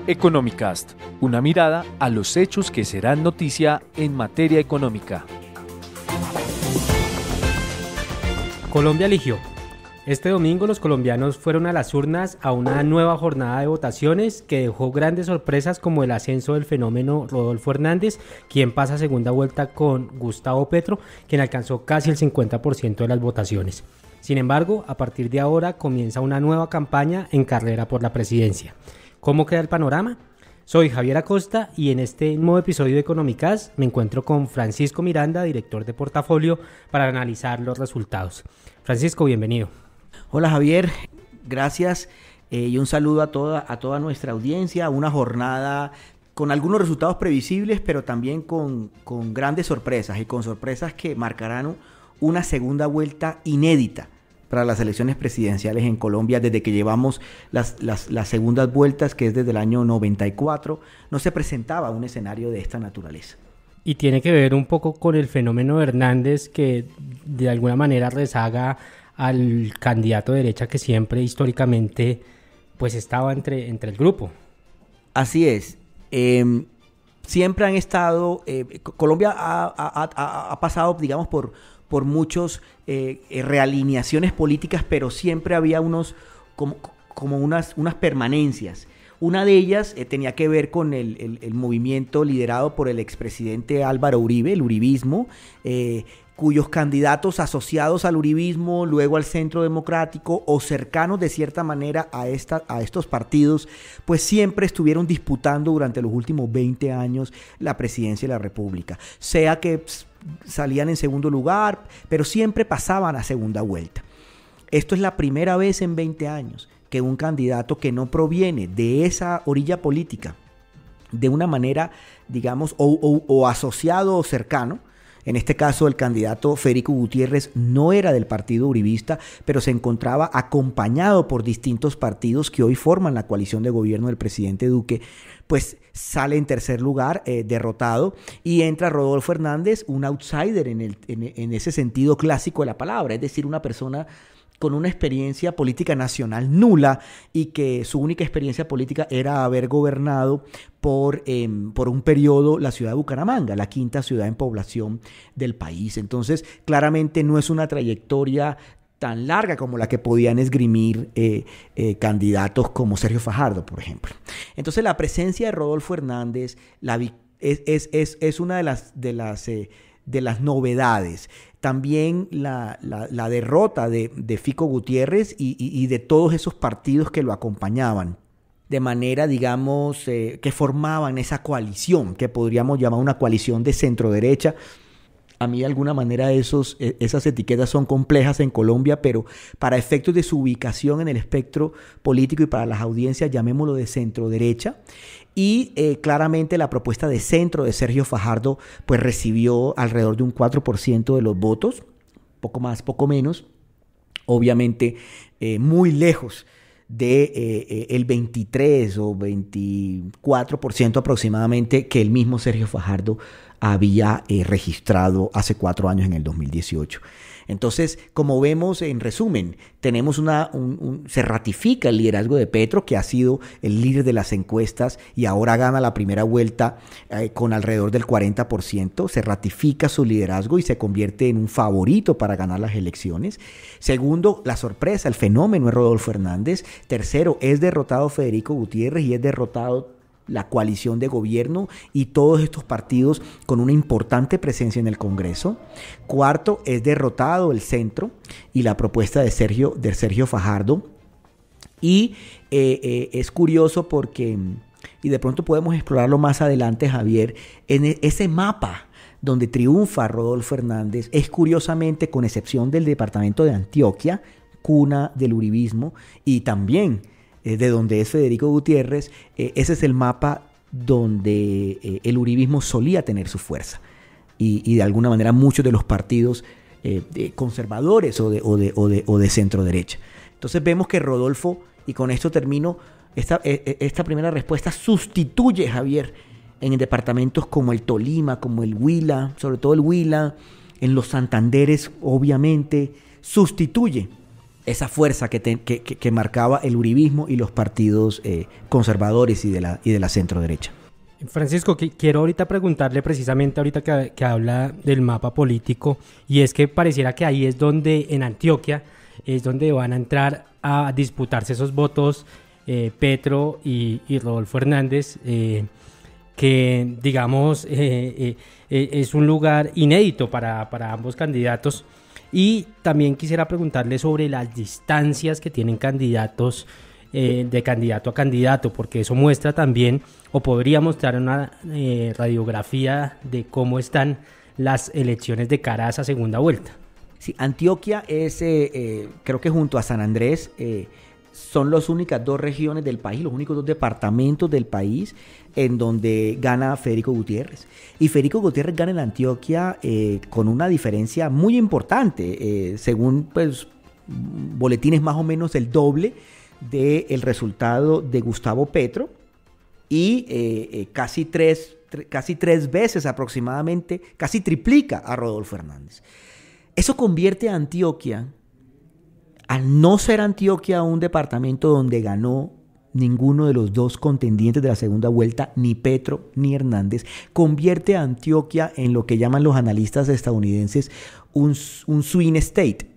Economicast, una mirada a los hechos que serán noticia en materia económica. Colombia eligió. Este domingo los colombianos fueron a las urnas a una nueva jornada de votaciones que dejó grandes sorpresas como el ascenso del fenómeno Rodolfo Hernández, quien pasa a segunda vuelta con Gustavo Petro, quien alcanzó casi el 50% de las votaciones. Sin embargo, a partir de ahora comienza una nueva campaña en carrera por la presidencia. ¿Cómo queda el panorama? Soy Javier Acosta y en este nuevo episodio de Economicast me encuentro con Francisco Miranda, director de Portafolio, para analizar los resultados. Francisco, bienvenido. Hola Javier, gracias y un saludo a toda nuestra audiencia. Una jornada con algunos resultados previsibles, pero también con grandes sorpresas y con sorpresas que marcarán una segunda vuelta inédita para las elecciones presidenciales en Colombia. Desde que llevamos las segundas vueltas, que es desde el año 94, no se presentaba un escenario de esta naturaleza. Y tiene que ver un poco con el fenómeno Hernández, que de alguna manera rezaga al candidato de derecha que siempre históricamente pues estaba entre el grupo. Así es. Siempre han estado... Colombia ha pasado, digamos, por muchos realineaciones políticas, pero siempre había unas permanencias. Una de ellas tenía que ver con el movimiento liderado por el expresidente Álvaro Uribe, el uribismo, cuyos candidatos asociados al uribismo, luego al Centro Democrático o cercanos de cierta manera a estos partidos, pues siempre estuvieron disputando durante los últimos 20 años la presidencia de la República. Sea que salían en segundo lugar, pero siempre pasaban a segunda vuelta. Esto es la primera vez en 20 años que un candidato que no proviene de esa orilla política, de una manera, digamos, o asociado o cercano. En este caso, el candidato Federico Gutiérrez no era del partido uribista, pero se encontraba acompañado por distintos partidos que hoy forman la coalición de gobierno del presidente Duque, pues sale en tercer lugar, derrotado, y entra Rodolfo Hernández, un outsider en ese sentido clásico de la palabra, es decir, una persona con una experiencia política nacional nula y que su única experiencia política era haber gobernado por un periodo la ciudad de Bucaramanga, la quinta ciudad en población del país. Entonces, claramente no es una trayectoria tan larga como la que podían esgrimir candidatos como Sergio Fajardo, por ejemplo. Entonces, la presencia de Rodolfo Hernández es una de las novedades. También la derrota de Fico Gutiérrez y de todos esos partidos que lo acompañaban, de manera, digamos, que formaban esa coalición, que podríamos llamar una coalición de centro-derecha. A mí de alguna manera esas etiquetas son complejas en Colombia, pero para efectos de su ubicación en el espectro político y para las audiencias, llamémoslo de centro-derecha. Y claramente la propuesta de centro de Sergio Fajardo pues recibió alrededor de un 4% de los votos, poco más, poco menos, obviamente muy lejos de el 23 o 24% aproximadamente que el mismo Sergio Fajardo había registrado hace 4 años en el 2018. Entonces, como vemos, en resumen, tenemos se ratifica el liderazgo de Petro, que ha sido el líder de las encuestas y ahora gana la primera vuelta con alrededor del 40%. Se ratifica su liderazgo y se convierte en un favorito para ganar las elecciones. Segundo, la sorpresa, el fenómeno es Rodolfo Hernández. Tercero, es derrotado Federico Gutiérrez y es derrotado la coalición de gobierno y todos estos partidos con una importante presencia en el Congreso. Cuarto, es derrotado el centro y la propuesta de Sergio Fajardo. Y es curioso porque, y de pronto podemos explorarlo más adelante, Javier, en ese mapa donde triunfa Rodolfo Hernández, es curiosamente, con excepción del departamento de Antioquia, cuna del uribismo, y también de donde es Federico Gutiérrez, ese es el mapa donde el uribismo solía tener su fuerza y de alguna manera muchos de los partidos conservadores o de centro derecha. Entonces vemos que Rodolfo, y con esto termino esta primera respuesta, sustituye, Javier, en departamentos como el Tolima, como el Huila, sobre todo el Huila, en los Santanderes, obviamente, sustituye esa fuerza que marcaba el uribismo y los partidos conservadores y de la centro derecha. Francisco, quiero ahorita preguntarle precisamente ahorita que habla del mapa político, y es que pareciera que ahí es donde, en Antioquia, es donde van a entrar a disputarse esos votos Petro y Rodolfo Hernández, que digamos es un lugar inédito para ambos candidatos. Y también quisiera preguntarle sobre las distancias que tienen candidatos de candidato a candidato, porque eso muestra también, o podría mostrar una radiografía de cómo están las elecciones de cara a esa segunda vuelta. Sí, Antioquia es, creo que junto a San Andrés, son las únicas dos regiones del país, los únicos dos departamentos del país en donde gana Federico Gutiérrez. Y Federico Gutiérrez gana en Antioquia con una diferencia muy importante, según pues, boletines más o menos el doble del resultado de Gustavo Petro, y casi tres veces aproximadamente, casi triplica a Rodolfo Hernández. Eso convierte a Antioquia, al no ser Antioquia un departamento donde ganó ninguno de los dos contendientes de la segunda vuelta, ni Petro ni Hernández, convierte a Antioquia en lo que llaman los analistas estadounidenses un swing state,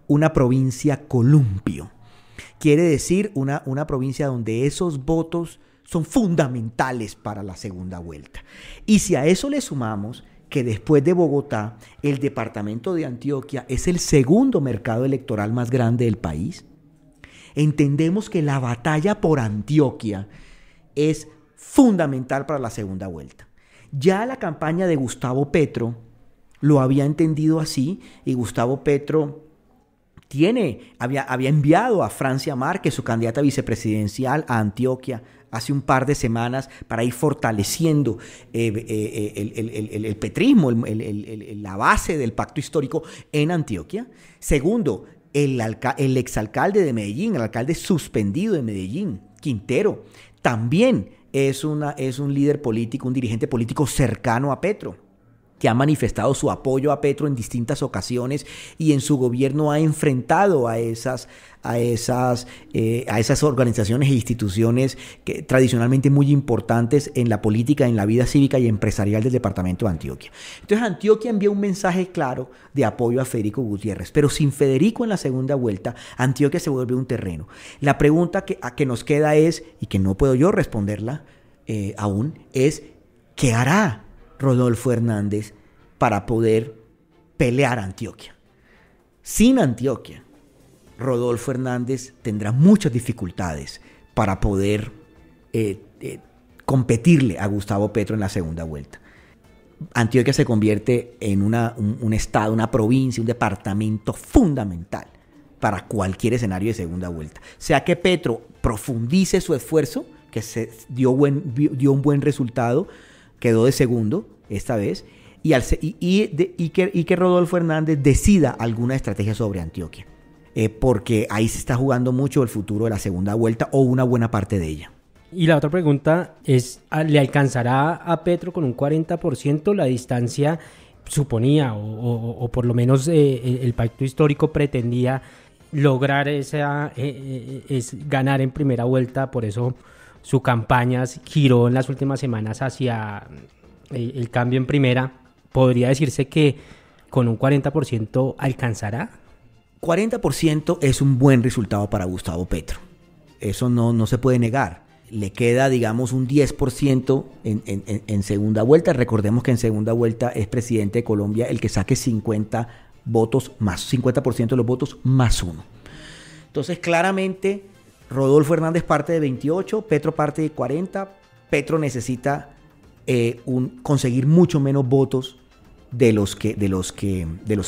una provincia columpio. Quiere decir una provincia donde esos votos son fundamentales para la segunda vuelta. Y si a eso le sumamos que después de Bogotá, el departamento de Antioquia es el segundo mercado electoral más grande del país, entendemos que la batalla por Antioquia es fundamental para la segunda vuelta. Ya la campaña de Gustavo Petro lo había entendido así, y Gustavo Petro había enviado a Francia Márquez, su candidata vicepresidencial, a Antioquia hace un par de semanas para ir fortaleciendo el petrismo, la base del pacto histórico en Antioquia. Segundo, el exalcalde de Medellín, el alcalde suspendido de Medellín, Quintero, también es un líder político, un dirigente político cercano a Petro, que ha manifestado su apoyo a Petro en distintas ocasiones y en su gobierno ha enfrentado a esas organizaciones e instituciones que tradicionalmente muy importantes en la política, en la vida cívica y empresarial del departamento de Antioquia. Entonces Antioquia envía un mensaje claro de apoyo a Federico Gutiérrez, pero sin Federico en la segunda vuelta, Antioquia se vuelve un terreno. La pregunta que nos queda es, y que no puedo yo responderla aún, es ¿qué hará Rodolfo Hernández para poder pelear a Antioquia? Sin Antioquia, Rodolfo Hernández tendrá muchas dificultades para poder competirle a Gustavo Petro en la segunda vuelta. Antioquia se convierte en un estado, una provincia, un departamento fundamental para cualquier escenario de segunda vuelta. Sea que Petro profundice su esfuerzo, que dio un buen resultado, quedó de segundo esta vez, y que Rodolfo Hernández decida alguna estrategia sobre Antioquia, porque ahí se está jugando mucho el futuro de la segunda vuelta o una buena parte de ella. Y la otra pregunta es, ¿le alcanzará a Petro con un 40%? La distancia suponía, o por lo menos el pacto histórico pretendía lograr ganar en primera vuelta, por eso su campaña giró en las últimas semanas hacia el cambio en primera. ¿Podría decirse que con un 40% alcanzará? 40% es un buen resultado para Gustavo Petro. Eso no se puede negar. Le queda, digamos, un 10% en segunda vuelta. Recordemos que en segunda vuelta es presidente de Colombia el que saque 50% de los votos más uno. Entonces, claramente, Rodolfo Hernández parte de 28, Petro parte de 40. Petro necesita conseguir mucho menos votos de los que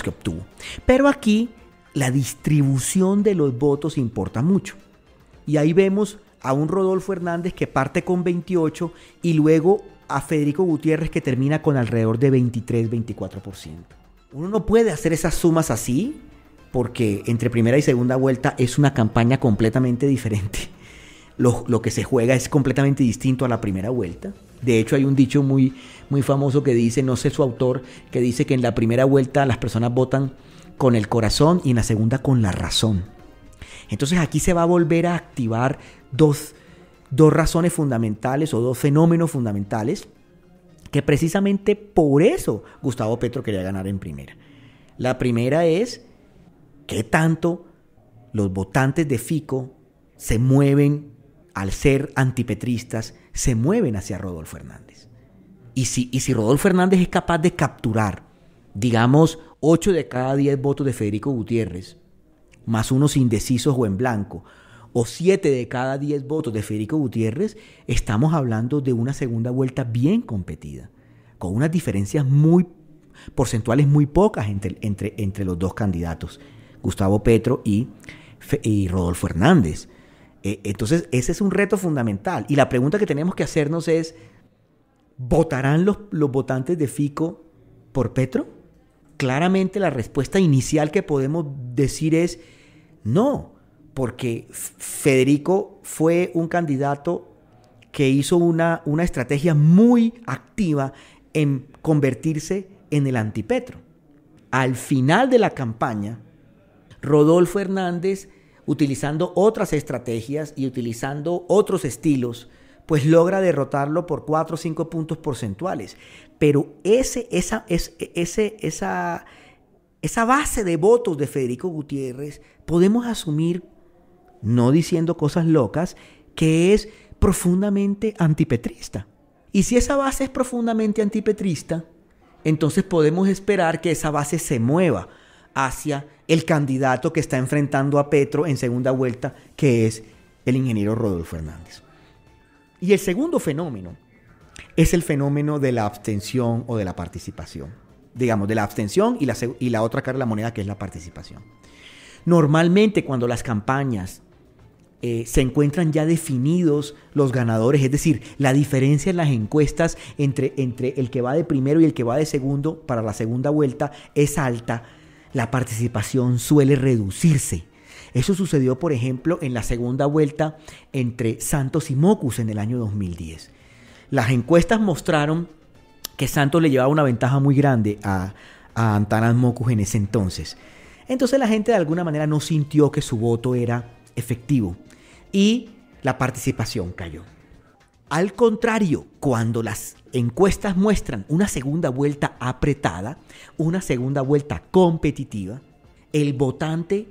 obtuvo. Pero aquí la distribución de los votos importa mucho. Y ahí vemos a un Rodolfo Hernández que parte con 28 y luego a Federico Gutiérrez que termina con alrededor de 23-24%. Uno no puede hacer esas sumas así porque entre primera y segunda vuelta es una campaña completamente diferente. Lo que se juega es completamente distinto a la primera vuelta. De hecho, hay un dicho muy famoso que dice, no sé su autor, que dice que en la primera vuelta las personas votan con el corazón y en la segunda con la razón. Entonces aquí se va a volver a activar dos razones fundamentales o dos fenómenos fundamentales que precisamente por eso Gustavo Petro quería ganar en primera. La primera es qué tanto los votantes de Fico se mueven, al ser antipetristas, se mueven hacia Rodolfo Hernández. Y si Rodolfo Hernández es capaz de capturar, digamos, 8 de cada 10 votos de Federico Gutiérrez, más unos indecisos o en blanco, o 7 de cada 10 votos de Federico Gutiérrez, estamos hablando de una segunda vuelta bien competida, con unas diferencias porcentuales muy pocas entre los dos candidatos, Gustavo Petro y Rodolfo Hernández. Entonces, ese es un reto fundamental. Y la pregunta que tenemos que hacernos es, ¿votarán los votantes de Fico por Petro? Claramente la respuesta inicial que podemos decir es no, porque Federico fue un candidato que hizo una estrategia muy activa en convertirse en el antipetro. Al final de la campaña, Rodolfo Hernández, utilizando otras estrategias y utilizando otros estilos, pues logra derrotarlo por 4 o 5 puntos porcentuales. Pero esa base de votos de Federico Gutiérrez podemos asumir, no diciendo cosas locas, que es profundamente antipetrista. Y si esa base es profundamente antipetrista, entonces podemos esperar que esa base se mueva hacia el candidato que está enfrentando a Petro en segunda vuelta, que es el ingeniero Rodolfo Hernández. Y el segundo fenómeno es el fenómeno de la abstención o de la participación. Digamos, de la abstención y la otra cara de la moneda, que es la participación. Normalmente cuando las campañas se encuentran ya definidos los ganadores, es decir, la diferencia en las encuestas entre el que va de primero y el que va de segundo para la segunda vuelta es alta, la participación suele reducirse. Eso sucedió, por ejemplo, en la segunda vuelta entre Santos y Mockus en el año 2010. Las encuestas mostraron que Santos le llevaba una ventaja muy grande a Antanas Mockus en ese entonces. Entonces la gente de alguna manera no sintió que su voto era efectivo y la participación cayó. Al contrario, cuando las encuestas muestran una segunda vuelta apretada, una segunda vuelta competitiva, el votante,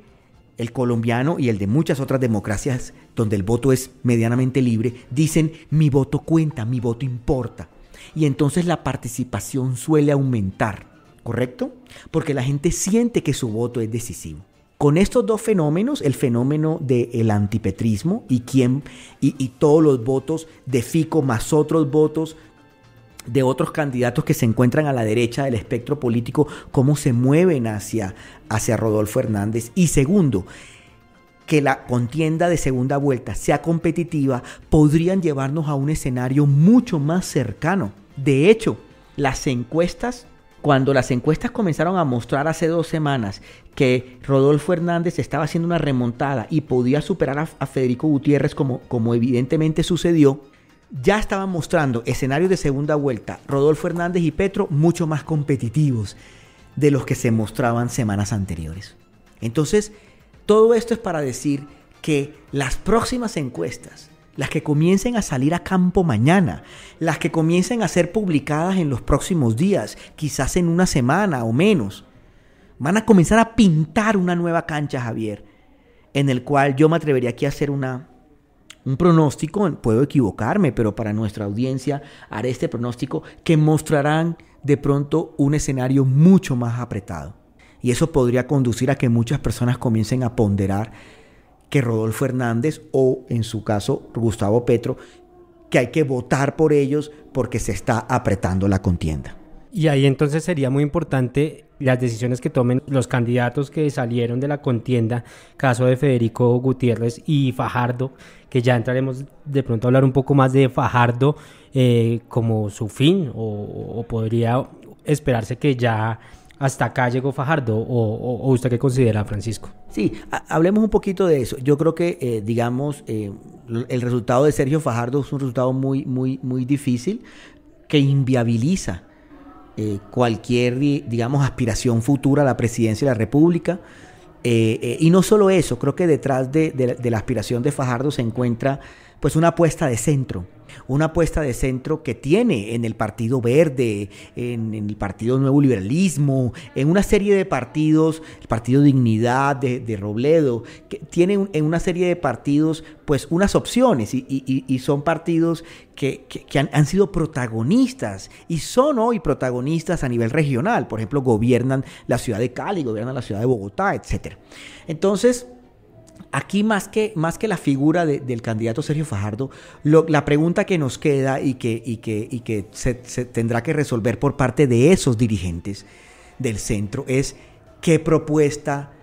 el colombiano y el de muchas otras democracias donde el voto es medianamente libre, dicen mi voto cuenta, mi voto importa. Y entonces la participación suele aumentar, ¿correcto? Porque la gente siente que su voto es decisivo. Con estos dos fenómenos, el fenómeno del antipetrismo y todos los votos de Fico más otros votos de otros candidatos que se encuentran a la derecha del espectro político, cómo se mueven hacia Rodolfo Hernández. Y segundo, que la contienda de segunda vuelta sea competitiva, podrían llevarnos a un escenario mucho más cercano. De hecho, cuando las encuestas comenzaron a mostrar hace 2 semanas que Rodolfo Hernández estaba haciendo una remontada y podía superar a Federico Gutiérrez como evidentemente sucedió, ya estaban mostrando escenarios de segunda vuelta, Rodolfo Hernández y Petro mucho más competitivos de los que se mostraban semanas anteriores. Entonces, todo esto es para decir que las próximas encuestas, las que comiencen a salir a campo mañana, las que comiencen a ser publicadas en los próximos días, quizás en una semana o menos, van a comenzar a pintar una nueva cancha, Javier, en el cual yo me atrevería aquí a hacer un pronóstico, puedo equivocarme, pero para nuestra audiencia haré este pronóstico, que mostrarán de pronto un escenario mucho más apretado. Y eso podría conducir a que muchas personas comiencen a ponderar que Rodolfo Hernández o, en su caso, Gustavo Petro, que hay que votar por ellos porque se está apretando la contienda. Y ahí entonces sería muy importante las decisiones que tomen los candidatos que salieron de la contienda, caso de Federico Gutiérrez y Fajardo, que ya entraremos de pronto a hablar un poco más de Fajardo como su fin, o podría esperarse que ya hasta acá llegó Fajardo, o ¿usted qué considera, Francisco? Sí, hablemos un poquito de eso. Yo creo que, el resultado de Sergio Fajardo es un resultado muy, muy, muy difícil, que inviabiliza cualquier, aspiración futura a la presidencia de la República. Y no solo eso, creo que detrás de la aspiración de Fajardo se encuentra pues una apuesta de centro. Una apuesta de centro que tiene en el Partido Verde, en el Partido Nuevo Liberalismo, en una serie de partidos, el Partido Dignidad de Robledo, que tiene en una serie de partidos pues unas opciones y son partidos que han sido protagonistas y son hoy protagonistas a nivel regional. Por ejemplo, gobiernan la ciudad de Cali, gobiernan la ciudad de Bogotá, etc. Entonces, aquí más que la figura del candidato Sergio Fajardo, la pregunta que nos queda y que se tendrá que resolver por parte de esos dirigentes del centro es qué propuesta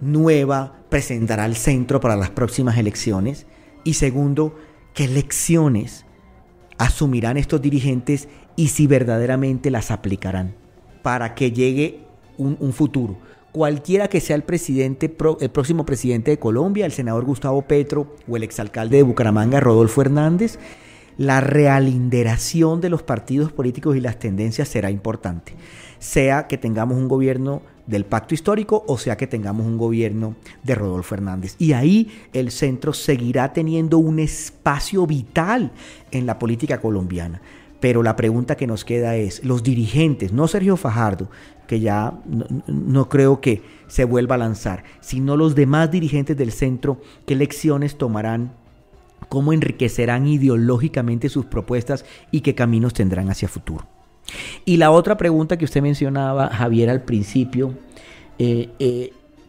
nueva presentará el centro para las próximas elecciones y segundo, qué lecciones asumirán estos dirigentes y si verdaderamente las aplicarán para que llegue un futuro. Cualquiera que sea el próximo presidente de Colombia, el senador Gustavo Petro o el exalcalde de Bucaramanga, Rodolfo Hernández, la realinderación de los partidos políticos y las tendencias será importante. Sea que tengamos un gobierno del pacto histórico o sea que tengamos un gobierno de Rodolfo Hernández. Y ahí el centro seguirá teniendo un espacio vital en la política colombiana. Pero la pregunta que nos queda es, los dirigentes, no Sergio Fajardo, que ya no creo que se vuelva a lanzar, sino los demás dirigentes del centro, ¿qué lecciones tomarán? ¿Cómo enriquecerán ideológicamente sus propuestas y qué caminos tendrán hacia futuro? Y la otra pregunta que usted mencionaba, Javier, al principio,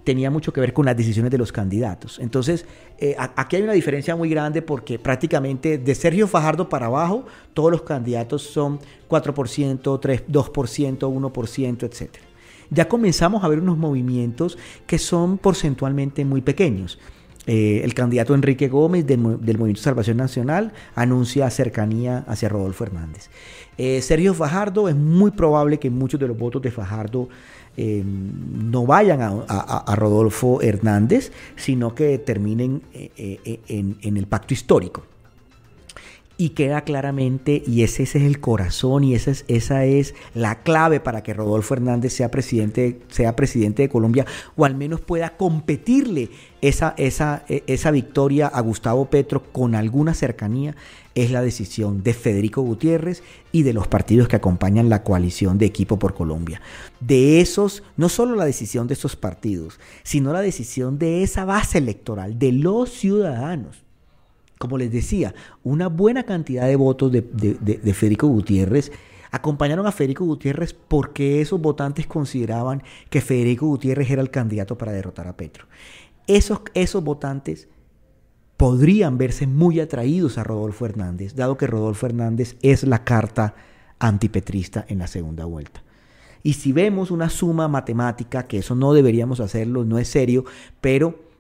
tenía mucho que ver con las decisiones de los candidatos. Entonces, aquí hay una diferencia muy grande porque prácticamente de Sergio Fajardo para abajo, todos los candidatos son 4%, 2%, 1%, etc. Ya comenzamos a ver unos movimientos que son porcentualmente muy pequeños. El candidato Enrique Gómez del Movimiento Salvación Nacional anuncia cercanía hacia Rodolfo Hernández. Sergio Fajardo, es muy probable que muchos de los votos de Fajardo no vayan a Rodolfo Hernández, sino que terminen en el pacto histórico. Y queda claramente, y ese es el corazón y esa es la clave para que Rodolfo Hernández sea presidente de Colombia, o al menos pueda competirle esa victoria a Gustavo Petro con alguna cercanía, es la decisión de Federico Gutiérrez y de los partidos que acompañan la coalición de Equipo por Colombia. De esos, no solo la decisión de esos partidos, sino la decisión de esa base electoral, de los ciudadanos. Como les decía, una buena cantidad de votos de Federico Gutiérrez acompañaron a Federico Gutiérrez porque esos votantes consideraban que Federico Gutiérrez era el candidato para derrotar a Petro. Esos votantes podrían verse muy atraídos a Rodolfo Hernández, dado que Rodolfo Hernández es la carta antipetrista en la segunda vuelta. Y si vemos una suma matemática, que eso no deberíamos hacerlo, no es serio, pero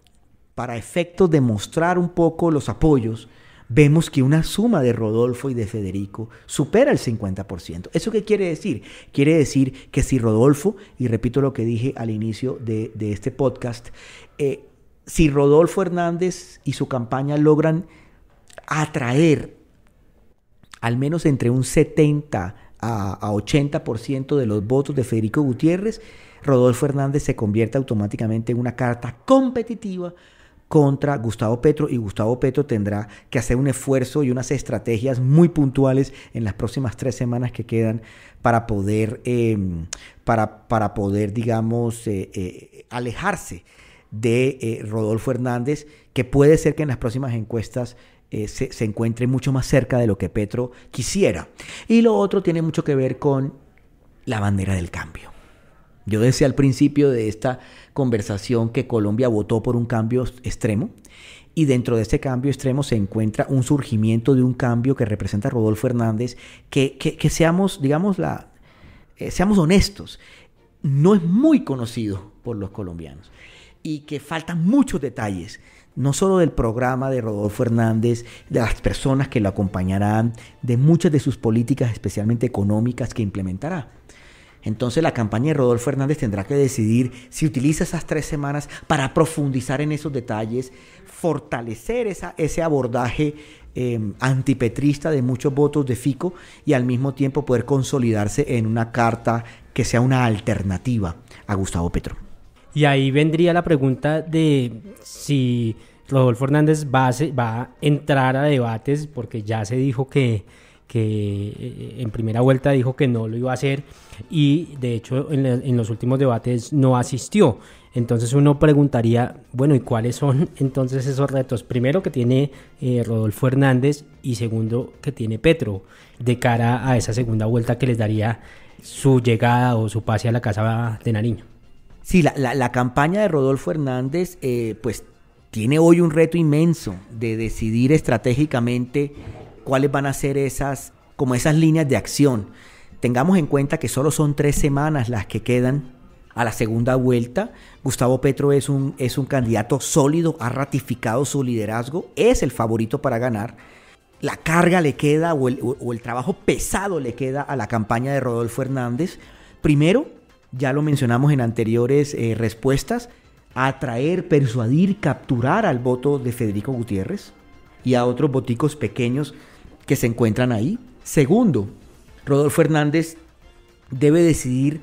para efectos de mostrar un poco los apoyos, vemos que una suma de Rodolfo y de Federico supera el 50%. ¿Eso qué quiere decir? Quiere decir que si Rodolfo, y repito lo que dije al inicio de este podcast, si Rodolfo Hernández y su campaña logran atraer al menos entre un 70 a 80% de los votos de Federico Gutiérrez, Rodolfo Hernández se convierte automáticamente en una carta competitiva contra Gustavo Petro, y Gustavo Petro tendrá que hacer un esfuerzo y unas estrategias muy puntuales en las próximas 3 semanas que quedan para poder, digamos, alejarse de Rodolfo Hernández, que puede ser que en las próximas encuestas se encuentre mucho más cerca de lo que Petro quisiera. Y lo otro tiene mucho que ver con la bandera del cambio. Yo decía al principio de esta conversación que Colombia votó por un cambio extremo, y dentro de ese cambio extremo se encuentra un surgimiento de un cambio que representa a Rodolfo Hernández, que seamos, digamos, seamos honestos, no es muy conocido por los colombianos y que faltan muchos detalles, no solo del programa de Rodolfo Hernández, de las personas que lo acompañarán, de muchas de sus políticas, especialmente económicas, que implementará. Entonces la campaña de Rodolfo Hernández tendrá que decidir si utiliza esas 3 semanas para profundizar en esos detalles, fortalecer ese abordaje antipetrista de muchos votos de Fico, y al mismo tiempo poder consolidarse en una carta que sea una alternativa a Gustavo Petro. Y ahí vendría la pregunta de si Rodolfo Hernández va a entrar a debates, porque ya se dijo que en primera vuelta dijo que no lo iba a hacer y de hecho en los últimos debates no asistió. Entonces uno preguntaría, bueno, ¿y cuáles son entonces esos retos? Primero, que tiene Rodolfo Hernández, y segundo, que tiene Petro de cara a esa segunda vuelta que les daría su llegada o su pase a la Casa de Nariño. Sí, la campaña de Rodolfo Hernández pues tiene hoy un reto inmenso de decidir estratégicamente cuáles van a ser esas líneas de acción. Tengamos en cuenta que solo son 3 semanas las que quedan a la segunda vuelta. Gustavo Petro es un candidato sólido, ha ratificado su liderazgo, es el favorito para ganar. La carga le queda o el trabajo pesado le queda a la campaña de Rodolfo Hernández. Primero, ya lo mencionamos en anteriores respuestas, atraer, persuadir, capturar al voto de Federico Gutiérrez y a otros voticos pequeños que se encuentran ahí. Segundo, Rodolfo Hernández debe decidir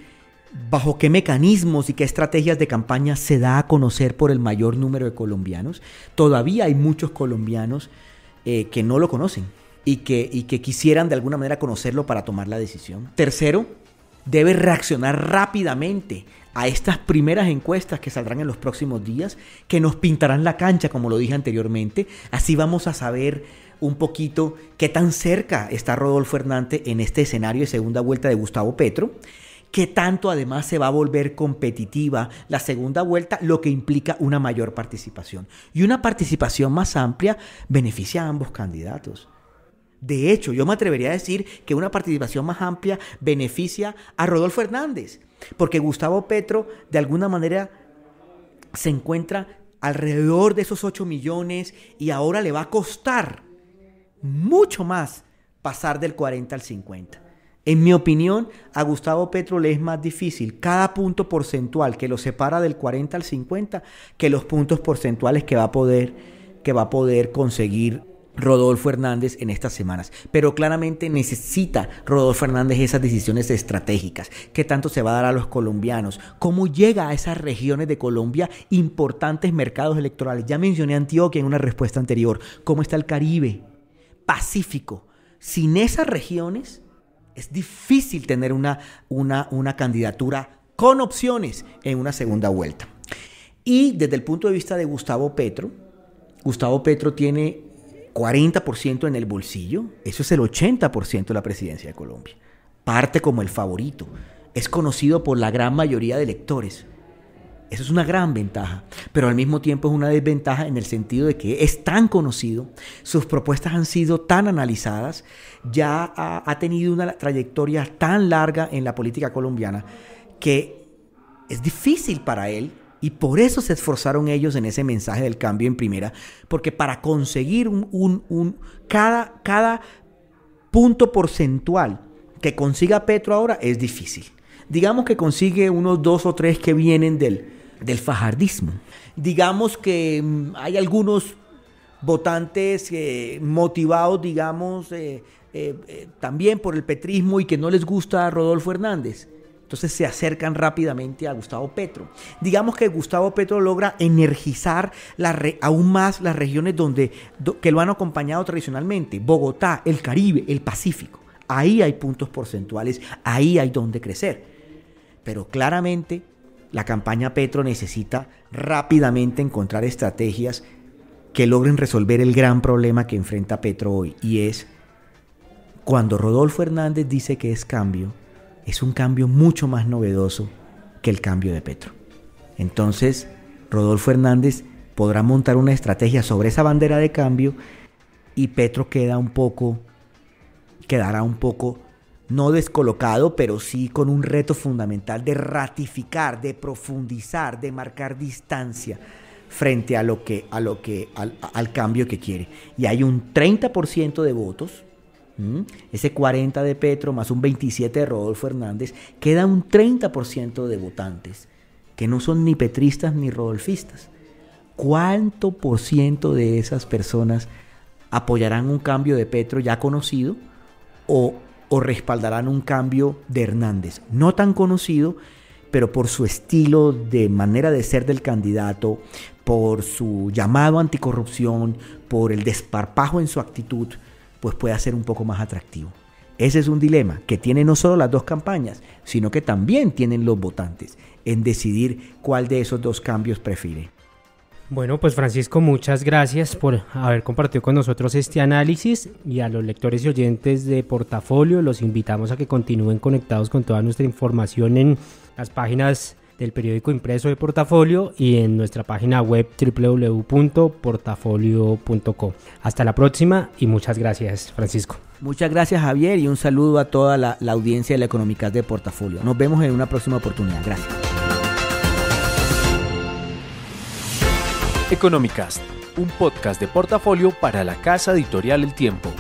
bajo qué mecanismos y qué estrategias de campaña se da a conocer por el mayor número de colombianos. Todavía hay muchos colombianos que no lo conocen y que quisieran de alguna manera conocerlo para tomar la decisión. Tercero, debe reaccionar rápidamente a estas primeras encuestas que saldrán en los próximos días, que nos pintarán la cancha, como lo dije anteriormente. Así vamos a saber un poquito qué tan cerca está Rodolfo Hernández en este escenario de segunda vuelta de Gustavo Petro, qué tanto además se va a volver competitiva la segunda vuelta, lo que implica una mayor participación. Y una participación más amplia beneficia a ambos candidatos. De hecho, yo me atrevería a decir que una participación más amplia beneficia a Rodolfo Hernández, porque Gustavo Petro de alguna manera se encuentra alrededor de esos 8 millones y ahora le va a costar mucho más pasar del 40 al 50. En mi opinión, a Gustavo Petro le es más difícil cada punto porcentual que lo separa del 40 al 50 que los puntos porcentuales que va a poder conseguir Rodolfo Hernández en estas semanas. Pero claramente necesita Rodolfo Hernández esas decisiones estratégicas. ¿Qué tanto se va a dar a los colombianos? ¿Cómo llega a esas regiones de Colombia importantes mercados electorales? Ya mencioné Antioquia en una respuesta anterior. ¿Cómo está el Caribe? Pacífico. Sin esas regiones es difícil tener una candidatura con opciones en una segunda vuelta. Y desde el punto de vista de Gustavo Petro tiene 40% en el bolsillo. Eso es el 80% de la presidencia de Colombia. Parte como el favorito. Es conocido por la gran mayoría de electores. Eso es una gran ventaja, pero al mismo tiempo es una desventaja en el sentido de que es tan conocido, sus propuestas han sido tan analizadas, ya ha tenido una trayectoria tan larga en la política colombiana que es difícil para él, y por eso se esforzaron ellos en ese mensaje del cambio en primera, porque para conseguir cada punto porcentual que consiga Petro ahora es difícil. Digamos que consigue unos 2 o 3 que vienen del fajardismo. Digamos que hay algunos votantes motivados, digamos, también por el petrismo y que no les gusta a Rodolfo Hernández. Entonces se acercan rápidamente a Gustavo Petro. Digamos que Gustavo Petro logra energizar aún más las regiones que lo han acompañado tradicionalmente. Bogotá, el Caribe, el Pacífico. Ahí hay puntos porcentuales, ahí hay donde crecer. Pero claramente la campaña Petro necesita rápidamente encontrar estrategias que logren resolver el gran problema que enfrenta Petro hoy. Y es cuando Rodolfo Hernández dice que es cambio, es un cambio mucho más novedoso que el cambio de Petro. Entonces, Rodolfo Hernández podrá montar una estrategia sobre esa bandera de cambio y Petro quedará un poco, no descolocado, pero sí con un reto fundamental de ratificar, de profundizar, de marcar distancia frente al cambio que quiere. Y hay un 30% de votos. Ese 40 de Petro más un 27 de Rodolfo Hernández, queda un 30% de votantes que no son ni petristas ni rodolfistas. ¿Cuánto por ciento de esas personas apoyarán un cambio de Petro ya conocido o respaldarán un cambio de Hernández no tan conocido, pero por su estilo de manera de ser del candidato, por su llamado anticorrupción, por el desparpajo en su actitud, pues puede ser un poco más atractivo. Ese es un dilema que tiene no solo las dos campañas, sino que también tienen los votantes en decidir cuál de esos dos cambios prefiere. Bueno, pues Francisco, muchas gracias por haber compartido con nosotros este análisis, y a los lectores y oyentes de Portafolio los invitamos a que continúen conectados con toda nuestra información en las páginas del periódico impreso de Portafolio y en nuestra página web www.portafolio.co. Hasta la próxima y muchas gracias, Francisco. Muchas gracias, Javier, y un saludo a toda la audiencia de la Económicas de Portafolio. Nos vemos en una próxima oportunidad. Gracias. Económicas, un podcast de Portafolio para la casa editorial El Tiempo.